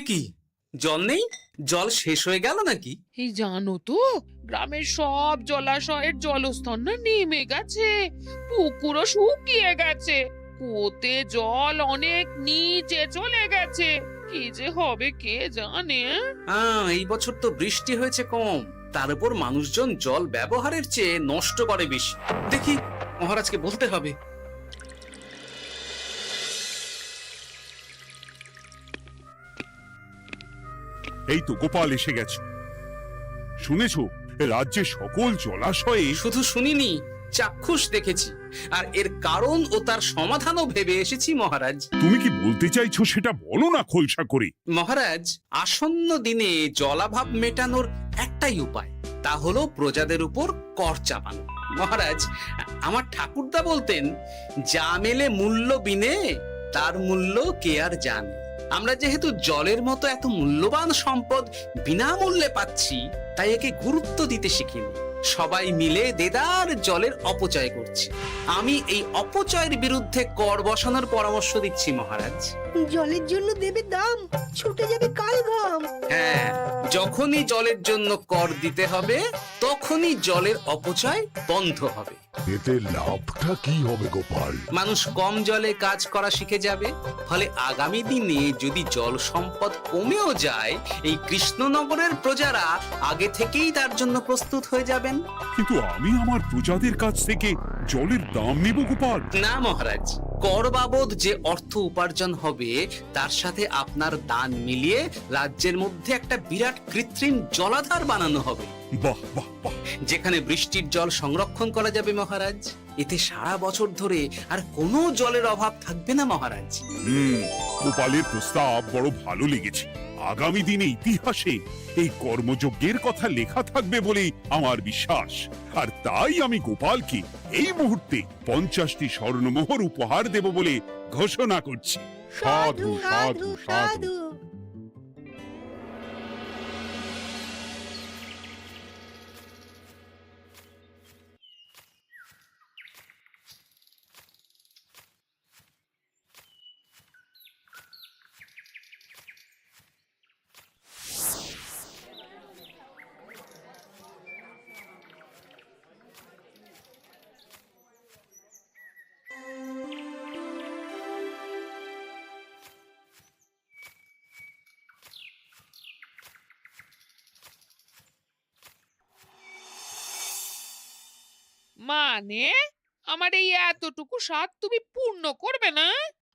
কি জল নেই? জল শেষ হয়ে গেল নাকি? এই জানো তো, গ্রামের সব জলাশয়ের জলস্তর না নেমে গেছে, পুকুরও শুকিয়ে গেছে, কুয়োতে জল অনেক নিচে চলে গেছে। কি যে হবে কে জানে। এই বছর তো বৃষ্টি হয়েছে কম, তার উপর মানুষজন জল ব্যবহারের চেয়ে নষ্ট করে বেশি। দেখি মহারাজকে বলতে হবে। এই তো গোপাল এসে গেছে। শুনেছো, রাজ্যে সকল জলাশয়ে শুধু শুনিনি, চাক্ষুষ দেখেছি, আর এর কারণ ও তার সমাধানও ভেবে এসেছি মহারাজ। তুমি কি বলতে চাইছো সেটা বলো না খোলসা করে। মহারাজ, আসন্ন দিনে জলাভাব মেটানোর একটাই উপায়, তা হলো প্রজাদের উপর কর চাপানো। মহারাজ, আমার ঠাকুরদা বলতেন, যা মেলে মূল্য বিনে তার মূল্য কে আর জানে। আমরা যেহেতু জলের মতো এত মূল্যবান সম্পদ বিনামূল্যে পাচ্ছি, তাই একে গুরুত্ব দিতে শিখিনি। সবাই মিলে দেদার জলের অপচয় করছে। আমি এই অপচয়ের বিরুদ্ধে কর বসানোর পরামর্শ দিচ্ছি মহারাজ। জলের জন্য দেবে দাম, ছুটে যাবে কাল ঘাম। হ্যাঁ, যখনই জলের জন্য কর দিতে হবে, তখনই জলের অপচয় বন্ধ হবে। এতে লাভটা কি হবে গোপাল? মানুষ কম জলে কাজ করা শিখে যাবে, ফলে আগামী দিনে যদি জল সম্পদ কমেও যায়, এই কৃষ্ণনগরের প্রজারা আগে থেকেই তার জন্য প্রস্তুত হয়ে যাবেন। কিন্তু আমি আমার প্রজাদের কাছ থেকে জলের দাম নেব গোপাল? না মহারাজ, কর বাবদ যে অর্থ উপার্জন হবে, তার সাথে আপনার দান মিলিয়ে রাজ্যের মধ্যে একটা বিরাট কৃত্রিম জলাধার বানানো হবে। বাহ বাহ বাহ! যেখানে বৃষ্টির জল সংরক্ষণ করা যাবে মহারাজ। এতে সারা বছর ধরে আর কোনো জলের অভাব থাকবে না মহারাজ। গোপালের প্রস্তাব বড় ভালো লেগেছে। আগামী দিনে ইতিহাসে এই কর্মযজ্ঞের কথা লেখা থাকবে বলেই আমার বিশ্বাস। আর তাই আমি গোপালকে এই মুহূর্তে 50টি স্বর্ণমোহর উপহার দেব বলে ঘোষণা করছি। সাধু সাধু সাধু। মানে আমার এই এতটুকু স্বাদ তুমি পূর্ণ করবে না?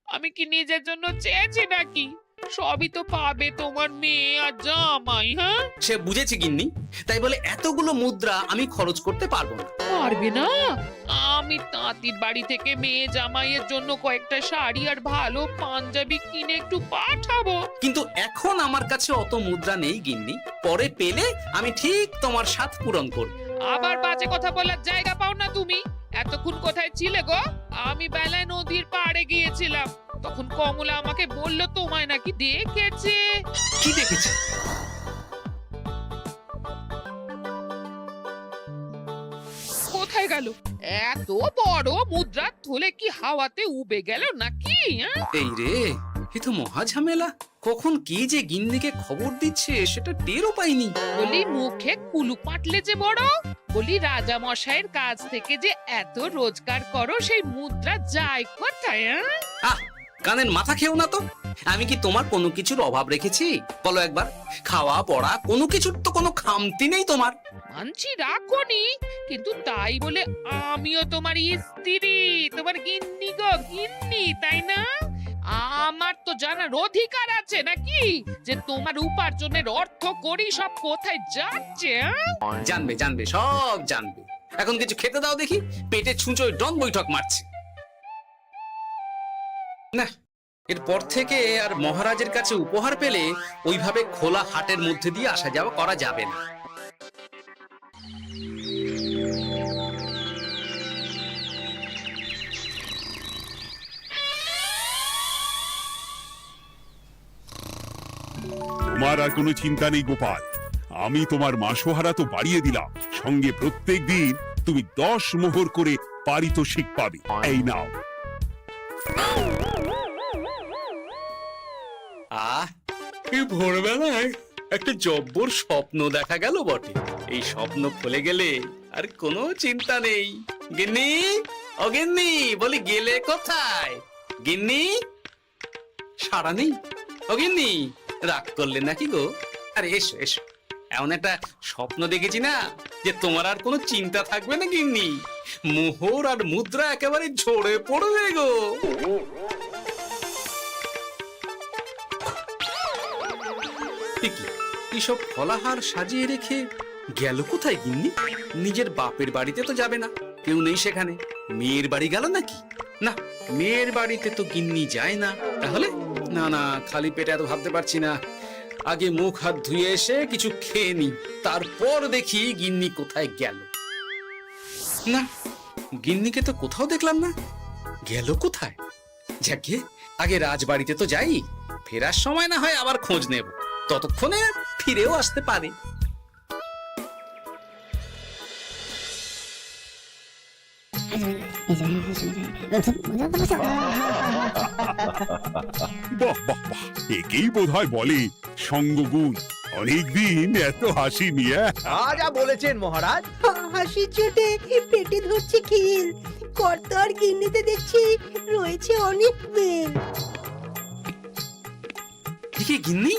আমি কি নিজের জন্য চেয়েছি নাকি? সবই তো পাবে তোমার মেয়ে আর জামাই। হ্যাঁ, সে বুঝেছে গিন্নি, তাই বলে এতগুলো মুদ্রা আমি খরচ করতে পারবো না। পারবে না? আমি তাঁতির বাড়ি থেকে মেয়ে জামাইয়ের জন্য কয়েকটা শাড়ি আর ভালো পাঞ্জাবি কিনে একটু পাঠাবো। কিন্তু এখন আমার কাছে অত মুদ্রা নেই গিন্নি, পরে পেলে আমি ঠিক তোমার স্বাদ পূরণ করব। আবার বাজে কথা বলার জায়গা পাও না তুমি। এতক্ষণ কোথায় ছিলে গো? আমি বেলায় নদীর পাড়ে গিয়েছিলাম, তখন কমলা আমাকে বলল তোমায় নাকি দেখেছে। কি দেখেছি? কোথায় গেল? এত বড় মুদ্রার থলে কি হাওয়াতে উবে গেল নাকি? এই রে, এ তো মহা ঝামেলা। কখন কে যে গিন্নিকে খবর দিচ্ছে সেটা টেরও পাইনি। বলি মুখে কুলু পাটলে যে বড়, বলি রাজা মশাইয়ের কাছ থেকে যে এত রোজগার করো, সেই মুদ্রা যায় কোথায়? আহ, কানের মাথা খেও না তো। আমি কি তোমার কোনো কিছুর অভাব রেখেছি? বলো একবার। খাওয়া পড়া কোনো কিছুর তো কোনো খামতি নেই তোমার। মানছি রাখোনি, কিন্তু তাই বলে আমিও তোমার স্ত্রী, তোমার গিন্নি গো, গিন্নি, তাই না? আমার তো জানার অধিকার আছে নাকি যে তোমার উপার্জনের অর্থ করি সব কোথায় যাচ্ছে? জানবে জানবে, সব জানবে। এখন কিছু খেতে দাও দেখি, পেটে ছুঁচোয় ডন বৈঠক মারছে। না, এরপর থেকে আর মহারাজের কাছে উপহার পেলে ওইভাবে খোলা হাটের মধ্যে দিয়ে আসা যাওয়া করা যাবে না। তোমার আর কোনো চিন্তা নেই গোপাল। আমি তোমার মাসোহারা তো বাড়িয়ে দিলাম, সঙ্গে প্রত্যেক দিন তুমি 10 মোহর করে পারিতোষিক পাবে। এই নাও। আহ, এই ভোরবেলায় একটা জব্বর স্বপ্ন দেখা গেল বটে। এই স্বপ্ন খুলে গেলে আর কোনো চিন্তা নেই। গিন্নি, ও গিন্নি, বলি গেলে কোথায়? গিন্নি, সাড়া নেই। ও গিন্নি, রাগ করলে নাকি গো? আরে এসো এসো, এমন একটা স্বপ্ন দেখেছি না যে তোমার আর কোনো চিন্তা থাকবে না গিন্নি। মোহর আর মুদ্রা একেবারে ঝরে পড়বে গো। এইসব ফলাহার সাজিয়ে রেখে গেল কোথায় গিন্নি? নিজের বাপের বাড়িতে তো যাবে না, কেউ নেই সেখানে। মেয়ের বাড়ি গেল নাকি? না, মেয়ের বাড়িতে তো গিন্নি যায় না। তাহলে না না, খালি পেটে এত ভাবতে পারছি না। আগে মুখ হাত ধুয়ে এসে কিছু খেয়ে নি, তারপর দেখি গিন্নি কোথায় গেল। না, গিন্নিকে তো কোথাও দেখলাম না। গেল কোথায়? যাকে আগে রাজবাড়িতে তো যাই, ফেরার সময় না হয় আবার খোঁজ নেব, ততক্ষণে ফিরেও আসতে পারে। বাহ বাহ বাহ, একেই বোধহয় বলে সঙ্গগুণ। অনেকদিন এত হাসি নিয়ে। যা বলেছেন মহারাজ। হাসির চোটে পেটে ধরছে খিল। কর্তা আর গিন্নিতে দেখছি রয়েছে অনেক মেল। কি গিন্নি,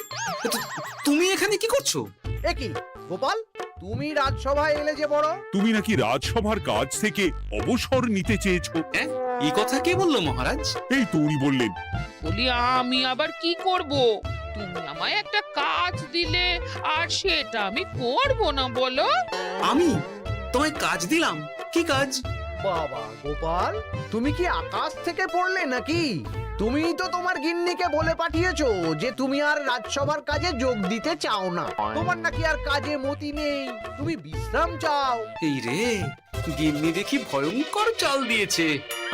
তুমি এখানে কি করছো? একই গোপাল, তুমি রাজসভায় এলে যে বড়। তুমি নাকি রাজসভার কাজ থেকে অবসর নিতে চেয়েছো? হ্যাঁ, এই কথা কে বললো মহারাজ? এই তো উনি বললেন। বলি আমি আবার কি করব? তুমি আমায় একটা কাজ দিলে আর সেটা আমি করব না বলো? আমি তোমায় কাজ দিলাম? কি কাজ? বাবা গোপাল, তুমি কি আকাশ থেকে পড়লে নাকি? তুমি তো তোমার গিন্নিকে বলে পাঠিয়েছো যে তুমি আর রাজসভার কাজে যোগ দিতে চাও না। তোমার নাকি আর কাজে মতি নেই, তুমি বিশ্রাম চাও। এই রে, গিন্নি দেখি ভয়ঙ্কর চাল দিয়েছে।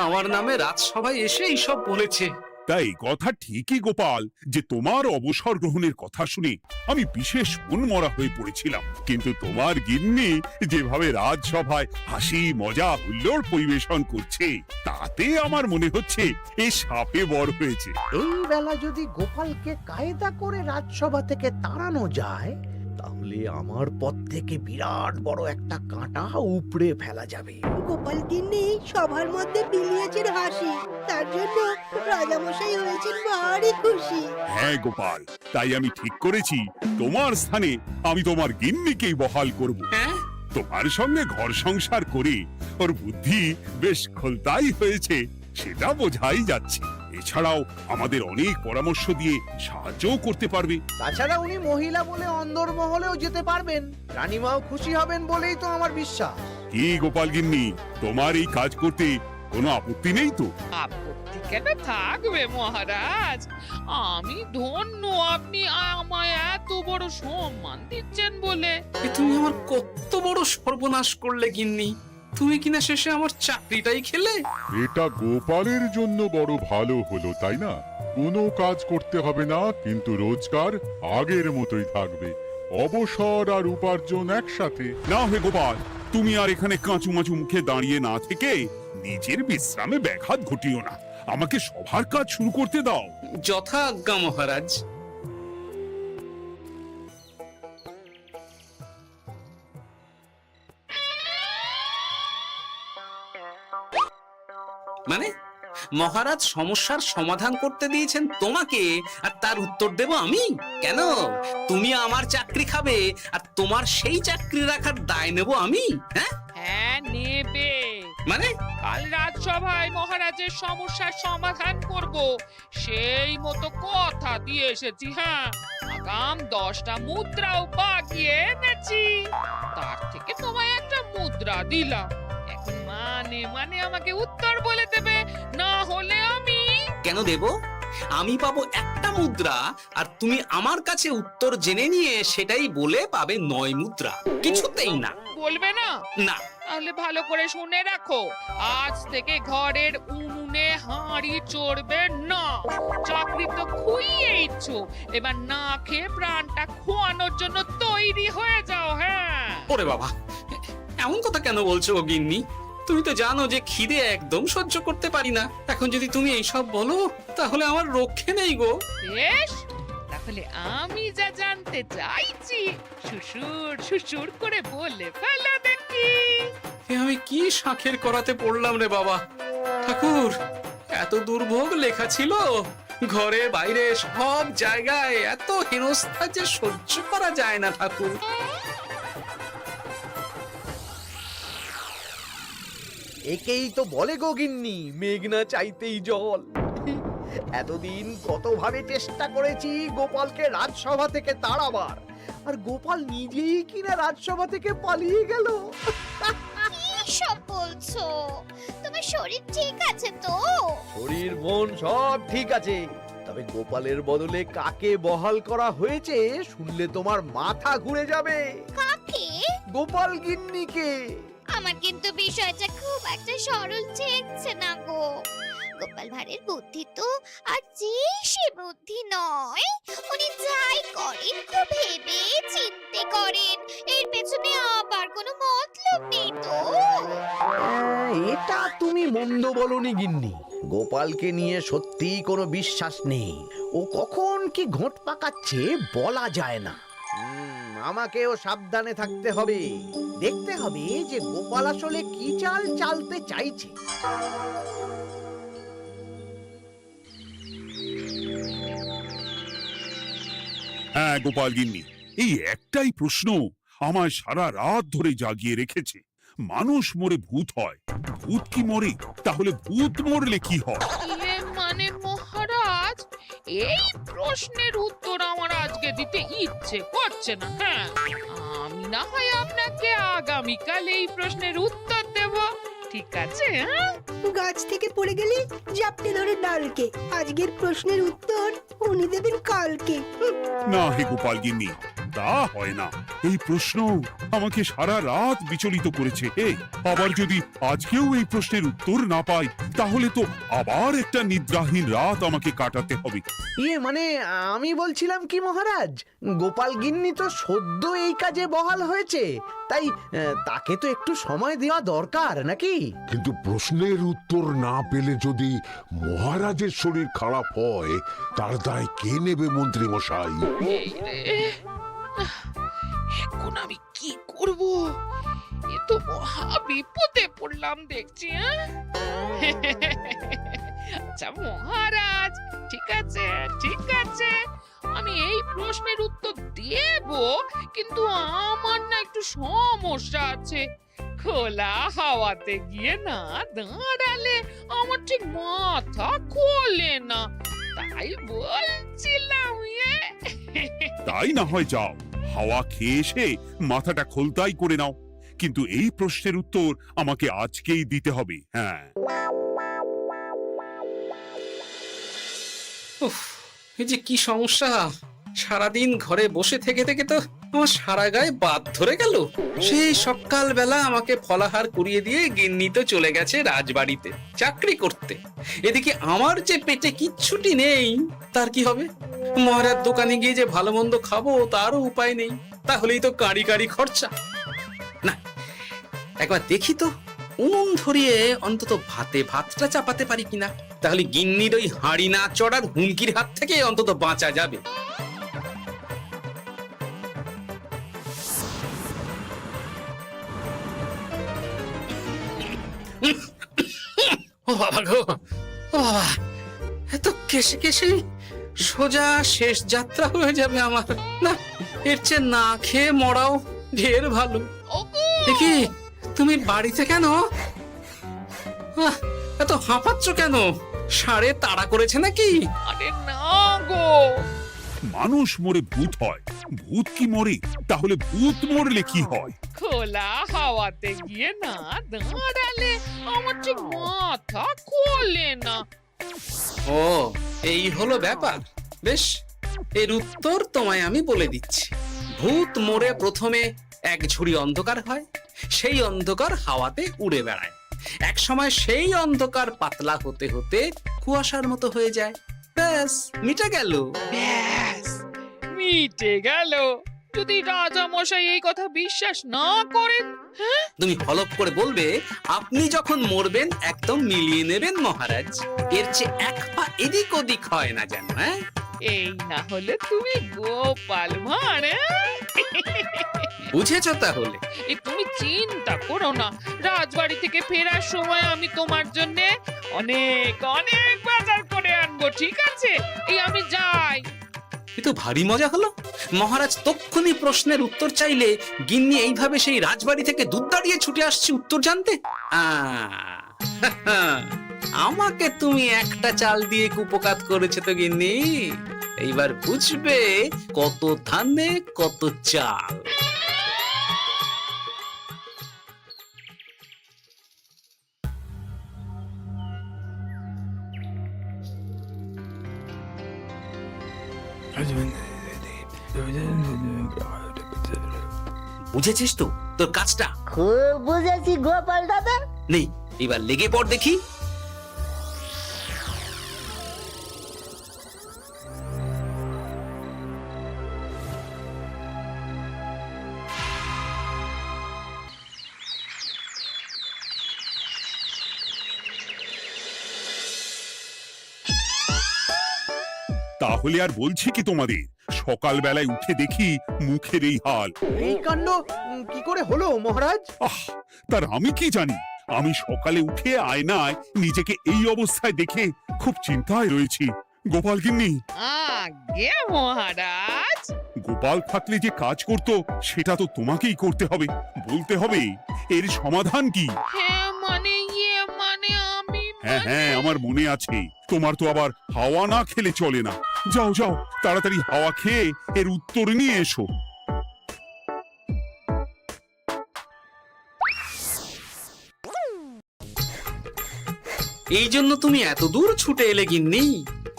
আমার নামে রাজসভায় এসে এইসব বলেছে। তাই কথা ঠিকই গোপাল, যে তোমার অবসর গ্রহণের কথা শুনে আমি বিশেষ মনমরা হয়ে পড়েছিলাম। কিন্তু তোমার গিন্নি যেভাবে রাজসভায় হাসি মজা হুল্লোড় পরিবেশন করছে, তাতে আমার মনে হচ্ছে এ সাপে বর হয়েছে। এই বেলা যদি গোপালকে কায়দা করে রাজসভা থেকে তাড়ানো যায়, তাহলে আমার পথ থেকে বিরাট বড় একটা কাঁটা উপড়ে ফেলা যাবে। গোপাল গিন্নি সবার মধ্যে বিলিয়েছেন হাসি, তার জন্য রাজামশাই হয়েছেন ভারী খুশি। হ্যাঁ গোপাল, তাই আমি ঠিক করেছি তোমার স্থানে আমি তোমার গিন্নিকেই বহাল করব। হ্যাঁ, তোমার সঙ্গে ঘর সংসার করে ওর বুদ্ধি বেশ খোলতাই হয়েছে, সেটা বোঝাই যাচ্ছে। এছাড়াও আমাদের অনেক পরামর্শ দিয়ে সাহায্যও করতে পারবে। তাছাড়া উনি মহিলা বলে অন্দরমহলেও যেতে পারবেন, রানীমাও খুশি হবেন বলেই তো আমার বিশ্বাস। কি গোপাল গিন্নি, তোমার এই কাজ করতে কোনো আপত্তি নেই তো? আপত্তি কেন থাকবে মহারাজ? আমি ধন্য আপনি আমায় এত বড় সম্মান দিচ্ছেন বলে। এ তুমি আমার কত বড় সর্বনাশ করলে গিন্নি। তুমি কিনা শেষে আমার চাকরিটাই খেলে। এটা গোপালের জন্য বড় ভালো হলো, তাই না? কোনো কাজ করতে হবে না, কিন্তু রোজগার আগের মতোই থাকবে। অবসর আর উপার্জন একসাথে। না হে গোপাল, তুমি আর এখানে কাঁচু মাচু মুখে দাঁড়িয়ে না থেকে নিজের বিশ্রামে ব্যাঘাত ঘটিও না। আমাকে সবার কাজ শুরু করতে দাও। যথা আজ্ঞা মহারাজ। মানে মহারাজ সমস্যার সমাধান করতে দিয়েছেন তোমাকে, আর তার উত্তর দেব আমি? কেন? তুমি আমার চাকরি খাবে আর তোমার সেই চাকরি রাখার দায় নেব আমি? হ্যাঁ হ্যাঁ নেবে। মানে কাল রাজসভায় মহারাজের সমস্যার সমাধান করব, সেই মতো কথা দিয়ে এসেছি। হ্যাঁ, আগাম 10টা মুদ্রাও বাগিয়ে এনেছি। তার থেকে তোমায় একটা মুদ্রা দিলাম। এখন মানে মানে আমাকে উত্তর বলে দেবে, না হলে আমি। কেন দেব? আমি পাবো একটা মুদ্রা, আর তুমি আমার কাছে উত্তর জেনে নিয়ে সেটাই বলে পাবে 9 মুদ্রা। কিছুতেই না। বলবে না? না। তাহলে ভালো করে শুনে রাখো, আজ থেকে ঘরের উনুনে হাঁড়ি চড়বে না। চাকরি তো খুইয়েইছ, এবার না খেয়ে প্রাণটা খোয়ানোর জন্য তৈরি হয়ে যাও। হ্যাঁ। ওরে বাবা, এমন কথা কেন বলছো গো গিন্নি? তুমি তো জানো যে খিদে একদম সহ্য করতে পারি না। এখন যদি তুমি এইসব বলো, তাহলে আমার রক্ষে নেই গো। বেশ, তা তাহলে আমি যা জানতে চাইছি সুসুর সুসুর করে বলে ফেলো দেখি। এ আমি কি শাঁখের করাতে পড়লাম রে বাবা! ঠাকুর, এত দুর্ভোগ লেখা ছিল, ঘরে বাইরে সব জায়গায় এত হেনস্থা যে সহ্য করা যায় না ঠাকুর। একেই তো বলে গো গিন্নি, মেঘ না চাইতেই জল। এতদিন কতভাবে চেষ্টা করেছি গোপালকে রাজসভা থেকে তাড়াবার, আর গোপাল নিজেই কিনা রাজসভা থেকে পালিয়ে গেল। কি সব বলছো? তোমার শরীর ঠিক আছে তো? শরীর মন সব ঠিক আছে, তবে গোপালের বদলে কাকে বহাল করা হয়েছে শুনলে তোমার মাথা ঘুরে যাবে। কাকে? গোপাল গিন্নিকে। আমার কিন্তু বিষয়টা খুব একটা সরল ঠেকছে না গো। গোপাল ভাঁড়ের বুদ্ধি তো আর যে সে বুদ্ধি নয়। উনি যাই করেন খুব ভেবে চিন্তে করেন, এর পেছনে আবার কোনো মতলব নেই তো। এটা তুমি মন্দ বলনি গিন্নি। গোপালকে নিয়ে সত্যিই কোনো বিশ্বাস নেই। ও কখন কি ঘোট পাকাচ্ছে বলা যায় না। আমাকেও সাবধানে থাকতে হবে। দেখতে হবে যে গোপাল আসলে কি চাল চালতে চাইছে। হ্যাঁ গোপাল গিন্নি, এই একটাই প্রশ্ন আমায় সারা রাত ধরে জাগিয়ে রেখেছে। মানুষ মরে ভূত হয়, ভূত কি মরে? তাহলে ভূত মরলে কি হয়? মানে মহারাজ, এই প্রশ্নের উত্তর আমার আজকে দিতে ইচ্ছে করছে না। হ্যাঁ, আমি না হয় আপনাকে আগামীকাল এই প্রশ্নের উত্তর দেব, ঠিক আছে? হ্যাঁ, গাছ থেকে পড়ে গেলে জাপটে ধরে ডালকে। আজকের প্রশ্নের উত্তর উনি দেবেন কালকে। না হে গোপাল গিন্নি, তা হয় না। এই প্রশ্ন আমাকে সারা রাত বিচলিত করেছে। আবার যদি আজকেও এই প্রশ্নের উত্তর না পাই, তাহলে তো আবার একটা নিদ্রাহীন রাত আমাকে কাটাতে হবে। মানে আমি বলছিলাম কি মহারাজ, গোপাল গিন্নি তো সদ্য এই কাজে বহাল হয়েছে, তাই তাকে তো একটু সময় দেওয়া দরকার নাকি? কিন্তু প্রশ্নের উত্তর না পেলে যদি মহারাজের শরীর খারাপ হয়, তার দায় কে নেবে মন্ত্রী মশাই? এই রে, এখন আমি কি করব? এ তো মহা বিপদে পড়লাম দেখছি। আচ্ছা মহারাজ, ঠিক আছে ঠিক আছে, আমি এই প্রশ্নের উত্তর দেব, কিন্তু আমার না একটু সমস্যা আছে। খোলা হাওয়াতে গিয়ে না দাঁড়ালে আমার ঠিক মাথা খোলে না, তাই বলছিলাম। তাই না হয় যাও, হাওয়া খেয়ে এসে মাথাটা খোলতাই করে নাও, কিন্তু এই প্রশ্নের উত্তর আমাকে আজকেই দিতে হবে। হ্যাঁ, উফ, এই যে কি সমস্যা! সারাদিন ঘরে বসে থেকে থেকে তো আমার সারা গায়ে বাদ ধরে গেল। সেই সকাল বেলা আমাকে ফলাহার করিয়ে দিয়ে গিন্নি তো চলে গেছে রাজবাড়িতে চাকরি করতে। এদিকে আমার যে পেটে কিচ্ছুটি নেই, তার কি হবে? মহারাজ দোকানে গিয়ে যে ভালো মন্দ খাবো তারও উপায় নেই। তাহলেই তো কাঁড়ি কাঁড়ি খরচা। না, একবার দেখি তো উনুন ধরিয়ে অন্তত ভাতটা চাপাতে পারি কিনা। তাহলে গিন্নির ওই হাঁড়ি না চড়ার হুমকির হাত থেকে অন্তত বাঁচা যাবে। ও বাবা গো, ও বাবা, এত কেসে কেসে সোজা শেষ যাত্রা হয়ে যাবে আমার। না, এর চেয়ে না খেয়ে মরাও ঢের ভালো। দেখি তুমি বাড়িতে কেন? এত হাঁপাচ্ছ কেন? ষাঁড়ে তাড়া করেছে নাকি? আরে না গো, মানুষ মরে ভূত হয়, ভূত কি মরে? তাহলে ভূত মরলে কি হয়? খোলা হাওয়াতে গিয়ে না দাঁড়ালে আমার ঠিক মাথা খোলে না। ও, এই হলো ব্যাপার। বেশ, এর উত্তর তোমায় আমি বলে দিচ্ছি। ভূত মরে প্রথমে এক ঝুড়ি অন্ধকার হয়, সেই অন্ধকার হাওয়াতে উড়ে বেড়ায়। এক সময় সেই অন্ধকার পাতলা হতে হতে কুয়াশার মতো হয়ে যায়। ব্যাস, মিটে গেল। ব্যাস, মিটে গেল। যদি রাজা মশাই এই কথা বিশ্বাস না করেন, তুমি হলপ করে বলবে আপনি যখন মরবেন একদম মিলিয়ে নেবেন মহারাজ। এর চেয়ে এক পা এদিক ওদিক হয় না যেন। হ্যাঁ, এই না হলে তুমি গোপাল ভাঁড়, বুঝেছ তাহলে? এই তুমি চিন্তা করো না, রাজবাড়ি থেকে ফেরার সময় আমি তোমার জন্য অনেক অনেক বাজার করে আনবো, ঠিক আছে? এই আমি যাই। এ তো ভারী মজা হলো। মহারাজ তক্ষুনি প্রশ্নের উত্তর চাইলে গিন্নি এইভাবে সেই রাজবাড়ি থেকে দুধ দাঁড়িয়ে ছুটে আসছে উত্তর জানতে। আমাকে তুমি একটা চাল দিয়ে কুপকাত করেছে তো গিন্নি। এইবার বুঝবে কত ধানে কত চাল। বুঝেছিস তো তোর কাজটা? খুব বুঝেছি গোপাল দাদা। নেই, এবার লেগে পড় দেখি। তাহলে আর বলছি কি তোমাদের, সকালবেলায় উঠে দেখি মুখের এই হাল। এই কাণ্ড কি করে হলো মহারাজ? আহ, তার আমি কি জানি। আমি সকালে উঠে আয়নায় নিজেকে এই অবস্থায় দেখে খুব চিন্তায় রয়েছি। গোপাল গিন্নি, আগে মহারাজ, গোপাল থাকলে যে কাজ করত সেটা তো তোমাকেই করতে হবে, বলতে হবে এর সমাধান কি। হ্যাঁ মানে মানে আমি হ্যাঁ হ্যাঁ, আমার মনে আছে। তোমার তো আবার হাওয়া না খেলে চলে না। যাও যাও, তাড়াতাড়ি হাওয়া খেয়ে এর উত্তর নিয়ে এসো। এই জন্য তুমি এত দূর ছুটে এলে গিন্নি?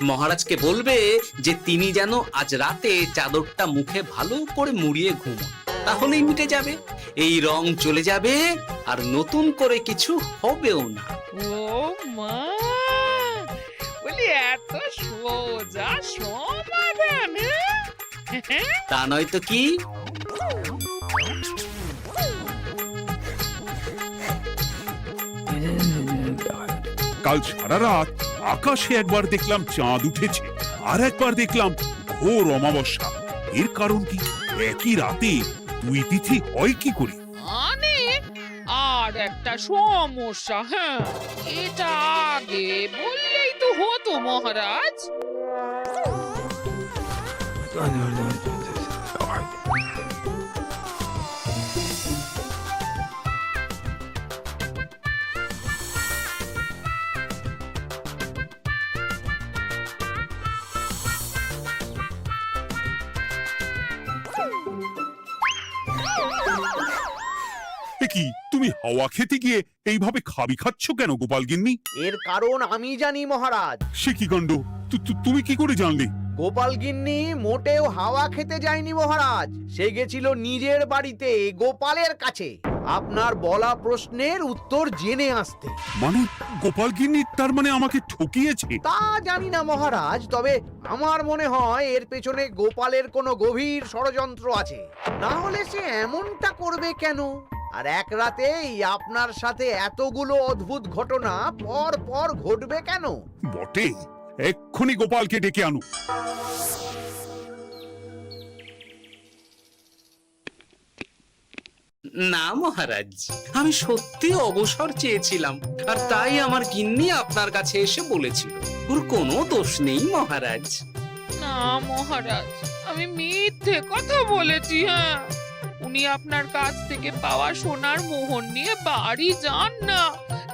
মহারাজকে বলবে যে তিনি যেন আজ রাতে চাদরটা মুখে ভালো করে মুড়িয়ে ঘুমোন, তাহলেই মিটে যাবে। এই রং চলে যাবে আর নতুন করে কিছু হবেও না। ও মা, বলি এত সোজা সমাধান? হ্যাঁ? তা নয় তো কি? কাল সারা রাত আকাশে একবার দেখলাম চাঁদ উঠেছে, আর একবার দেখলাম ঘোর অমাবস্যা। এর কারণ কি? একই রাতে দুই তিথি হয় কি করে? মানে আর একটা সমস্যা। হ্যাঁ, এটা আগে বললেই তো হতো মহারাজ। এ কি, তুমি হাওয়া খেতে গিয়ে এইভাবে খাবি খাচ্ছ কেন গোপাল গিন্নি? এর কারণ আমি জানি মহারাজ। সে কি কাণ্ড! তুমি কি করে জানলে? গোপাল গিন্নি মোটেও হাওয়া খেতে যায়নি মহারাজ, সে গেছিল নিজের বাড়িতে গোপালের কাছে আপনার বলা প্রশ্নের উত্তর জেনে আসতে। মানে গোপাল গিন্নি তার মানে আমাকে ঠকিয়েছে? তা জানি না মহারাজ, তবে আমার মনে হয় এর পেছনে গোপালের কোনো গভীর ষড়যন্ত্র আছে, না হলে সে এমনটা করবে কেন? আর এক রাতেই আপনার সাথে এতগুলো অদ্ভুত ঘটনা পর পর ঘটবে কেন? বটে, এক্ষুনি গোপালকে ডেকে আনো। না মহারাজ, আমি সত্যি অবসর চেয়েছিলাম, আর তাই আমার গিন্নি আপনার কাছে এসে বলেছিল। ওর কোনো দোষ নেই মহারাজ। না মহারাজ, আমি মিথ্যে কথা বলেছি। হ্যাঁ, উনি আপনার কাছ থেকে পাওয়া সোনার মোহর নিয়ে বাড়ি যান না,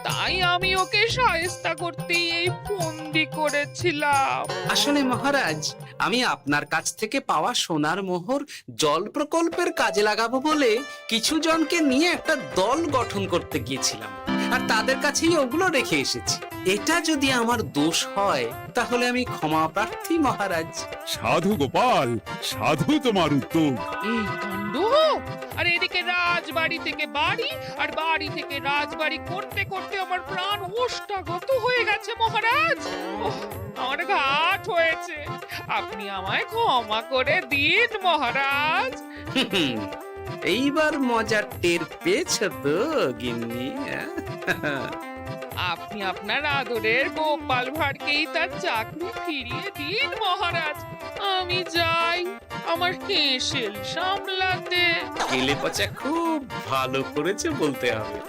তাই আমি ওকে শায়েস্তা করতে এই ফন্দি করেছিলাম। আসলে মহারাজ, আমি আপনার কাছ থেকে পাওয়া সোনার মোহর জল প্রকল্পের কাজে লাগাবো বলে কিছু জনকে নিয়ে একটা দল গঠন করতে গিয়েছিলাম, আর তাদের কাছেই ওগুলো রেখে এসেছি। এটা যদি আমার দোষ হয় তাহলে আমি ক্ষমা প্রার্থী মহারাজ। সাধু গোপাল, সাধু তোমার উত্তর। এই কাণ্ড! আর এদিকে রাজবাড়ি থেকে বাড়ি, আর বাড়ি থেকে রাজবাড়ি করতে করতে আমার প্রাণ ওষ্ঠাগত হয়ে গেছে মহারাজ। ওহ, আমার ঘাট হয়েছে, আপনি আমায় ক্ষমা করে দিন মহারাজ। এইবার মজার টের পেয়েছ তো গিন্নি? আপনি আপনার আদরের গোপাল ভাঁড়কেই তার চাকরি ফিরিয়ে দিন মহারাজ। আমি যাই আমার হেসেল সামলাতে। কেলে পচা খুব ভালো করেছে বলতে হবে।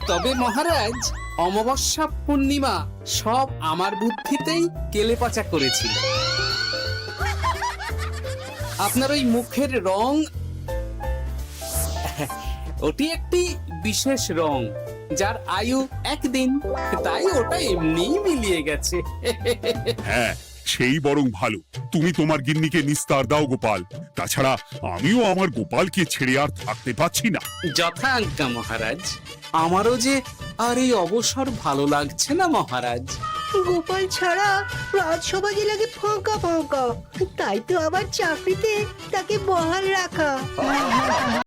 তবে মহারাজ, অমাবস্যা পূর্ণিমা সব আমার বুদ্ধিতেই কেলেপচা করেছিল। আপনার ওই মুখের রং, ওটি একটি বিশেষ রং যার আয়ু একদিন, তাই ওটা এমনিই মিলিয়ে গেছে। হ্যাঁ, সেই বরং ভালো। তুমি তোমার গিন্নিকে নিস্তার দাও গোপাল। তাছাড়া আমিও আমার গোপালকে ছেড়ে আর থাকতে পারছি না। যথা আজ্ঞা মহারাজ। আমারও যে আর এই অবসর ভালো লাগছে না মহারাজ। গোপাল ছাড়া রাজসভা যে লাগে ফাঁকা ফাঁকা, তাই তো আবার চাকরিতে তাকে বহাল রাখা।